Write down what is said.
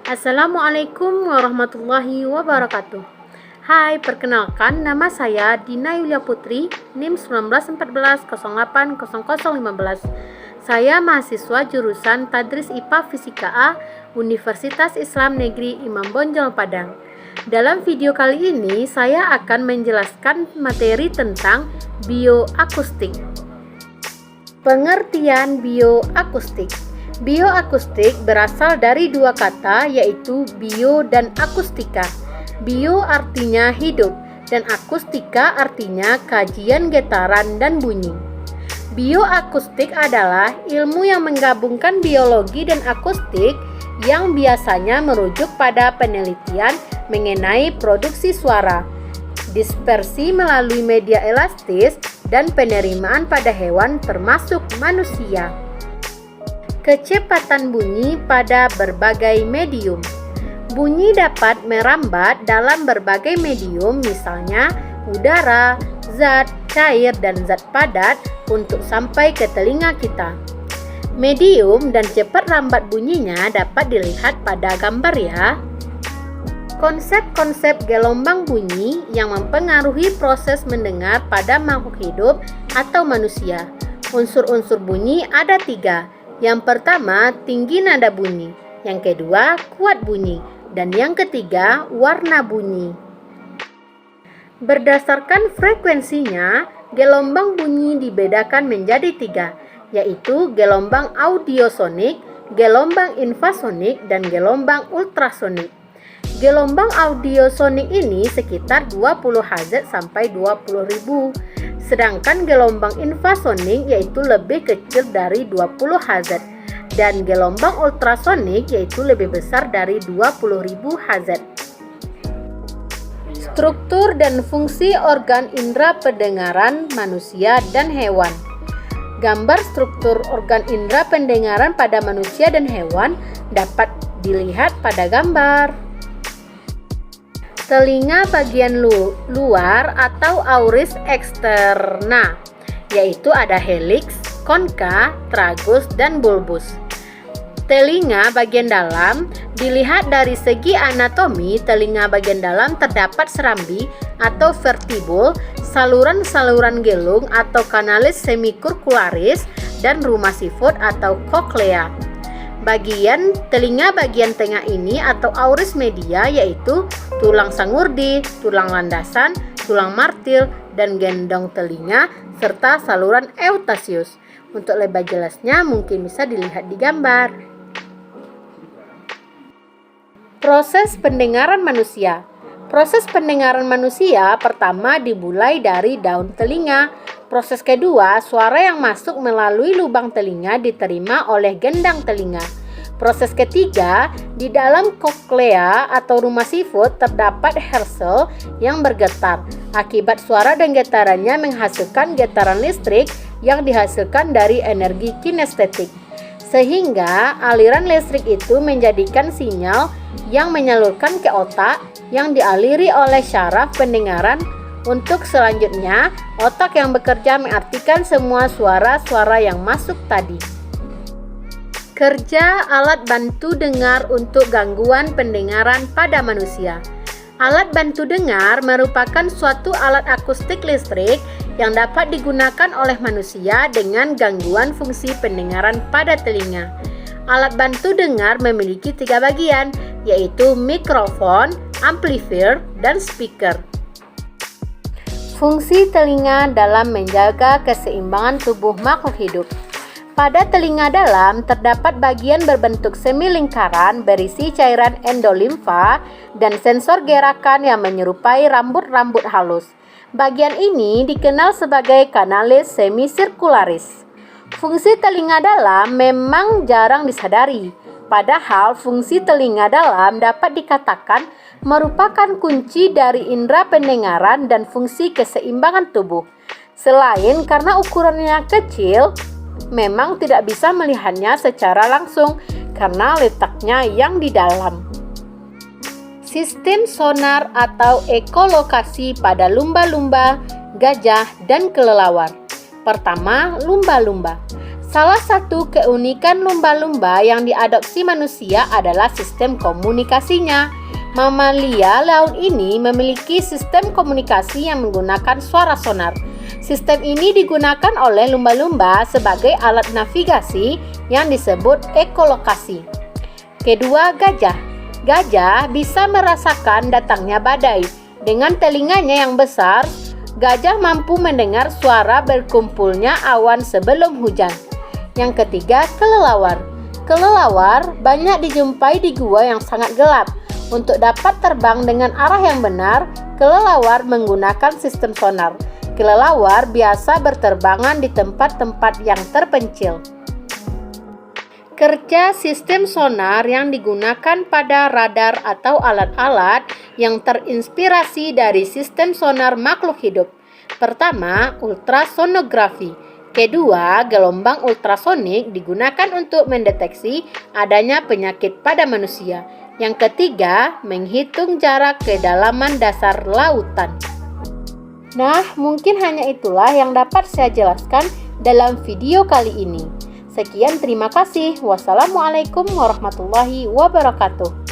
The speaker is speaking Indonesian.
Assalamualaikum warahmatullahi wabarakatuh. Hai, perkenalkan nama saya Dina Yulia Putri, NIM 1914080015. Saya mahasiswa jurusan Tadris IPA Fisika A, Universitas Islam Negeri Imam Bonjol Padang. Dalam video kali ini saya akan menjelaskan materi tentang bioakustik. Pengertian bioakustik. Bioakustik berasal dari dua kata, yaitu bio dan akustika. Bio artinya hidup dan akustika artinya kajian getaran dan bunyi. Bioakustik adalah ilmu yang menggabungkan biologi dan akustik yang biasanya merujuk pada penelitian mengenai produksi suara, dispersi melalui media elastis, dan penerimaan pada hewan termasuk manusia. Kecepatan bunyi pada berbagai medium. Bunyi dapat merambat dalam berbagai medium, misalnya udara, zat, cair, dan zat padat untuk sampai ke telinga kita. Medium dan cepat rambat bunyinya dapat dilihat pada gambar ya. Konsep-konsep gelombang bunyi yang mempengaruhi proses mendengar pada makhluk hidup atau manusia. Unsur-unsur bunyi ada 3. Yang pertama, tinggi nada bunyi. Yang kedua, kuat bunyi. Dan yang ketiga, warna bunyi. Berdasarkan frekuensinya, gelombang bunyi dibedakan menjadi 3, yaitu gelombang audiosonik, gelombang infrasonik, dan gelombang ultrasonik. Gelombang audiosonik ini sekitar 20 Hz sampai 20.000. Sedangkan gelombang infrasonik yaitu lebih kecil dari 20 Hz dan gelombang ultrasonik yaitu lebih besar dari 20.000 Hz. Struktur dan fungsi organ indera pendengaran manusia dan hewan. Gambar struktur organ indera pendengaran pada manusia dan hewan dapat dilihat pada gambar. Telinga bagian luar atau auris eksterna, yaitu ada helix, konka, tragus, dan bulbus. Telinga bagian dalam dilihat dari segi anatomi. Telinga bagian dalam terdapat serambi atau vertibul, saluran-saluran gelung atau kanalis semicircularis, dan rumah sifut atau cochlea. Bagian telinga bagian tengah ini atau auris media yaitu tulang sangurdi, tulang landasan, tulang martil, dan gendong telinga, serta saluran eutasius. Untuk lebih jelasnya mungkin bisa dilihat di gambar. Proses pendengaran manusia. Proses pendengaran manusia pertama dimulai dari daun telinga. Proses kedua, suara yang masuk melalui lubang telinga diterima oleh gendang telinga. Proses ketiga, di dalam cochlea atau rumah sifut terdapat hersel yang bergetar. Akibat suara dan getarannya menghasilkan getaran listrik yang dihasilkan dari energi kinestetik. Sehingga aliran listrik itu menjadikan sinyal yang menyalurkan ke otak yang dialiri oleh syaraf pendengaran. Untuk selanjutnya, otak yang bekerja mengartikan semua suara-suara yang masuk tadi. Kerja alat bantu dengar untuk gangguan pendengaran pada manusia. Alat bantu dengar merupakan suatu alat akustik listrik yang dapat digunakan oleh manusia dengan gangguan fungsi pendengaran pada telinga. Alat bantu dengar memiliki 3 bagian, yaitu mikrofon, amplifier, dan speaker. Fungsi telinga dalam menjaga keseimbangan tubuh makhluk hidup. Pada telinga dalam terdapat bagian berbentuk semi lingkaran berisi cairan endolimfa dan sensor gerakan yang menyerupai rambut-rambut halus. Bagian ini dikenal sebagai kanalis semicircularis. Fungsi telinga dalam memang jarang disadari. Padahal fungsi telinga dalam dapat dikatakan merupakan kunci dari indera pendengaran dan fungsi keseimbangan tubuh. Selain karena ukurannya kecil, memang tidak bisa melihatnya secara langsung karena letaknya yang di dalam. Sistem sonar atau ekolokasi pada lumba-lumba, gajah, dan kelelawar. Pertama, lumba-lumba. Salah satu keunikan lumba-lumba yang diadopsi manusia adalah sistem komunikasinya. Mamalia laut ini memiliki sistem komunikasi yang menggunakan suara sonar. Sistem ini digunakan oleh lumba-lumba sebagai alat navigasi yang disebut ekolokasi. Kedua, gajah. Gajah bisa merasakan datangnya badai. Dengan telinganya yang besar, gajah mampu mendengar suara berkumpulnya awan sebelum hujan. Yang ketiga, kelelawar. Kelelawar banyak dijumpai di gua yang sangat gelap. Untuk dapat terbang dengan arah yang benar, kelelawar menggunakan sistem sonar. Kelelawar biasa berterbangan di tempat-tempat yang terpencil. Kerja sistem sonar yang digunakan pada radar atau alat-alat yang terinspirasi dari sistem sonar makhluk hidup. Pertama, ultrasonografi. Kedua, gelombang ultrasonik digunakan untuk mendeteksi adanya penyakit pada manusia. Yang ketiga, menghitung jarak kedalaman dasar lautan. Nah, mungkin hanya itulah yang dapat saya jelaskan dalam video kali ini. Sekian, terima kasih. Wassalamualaikum warahmatullahi wabarakatuh.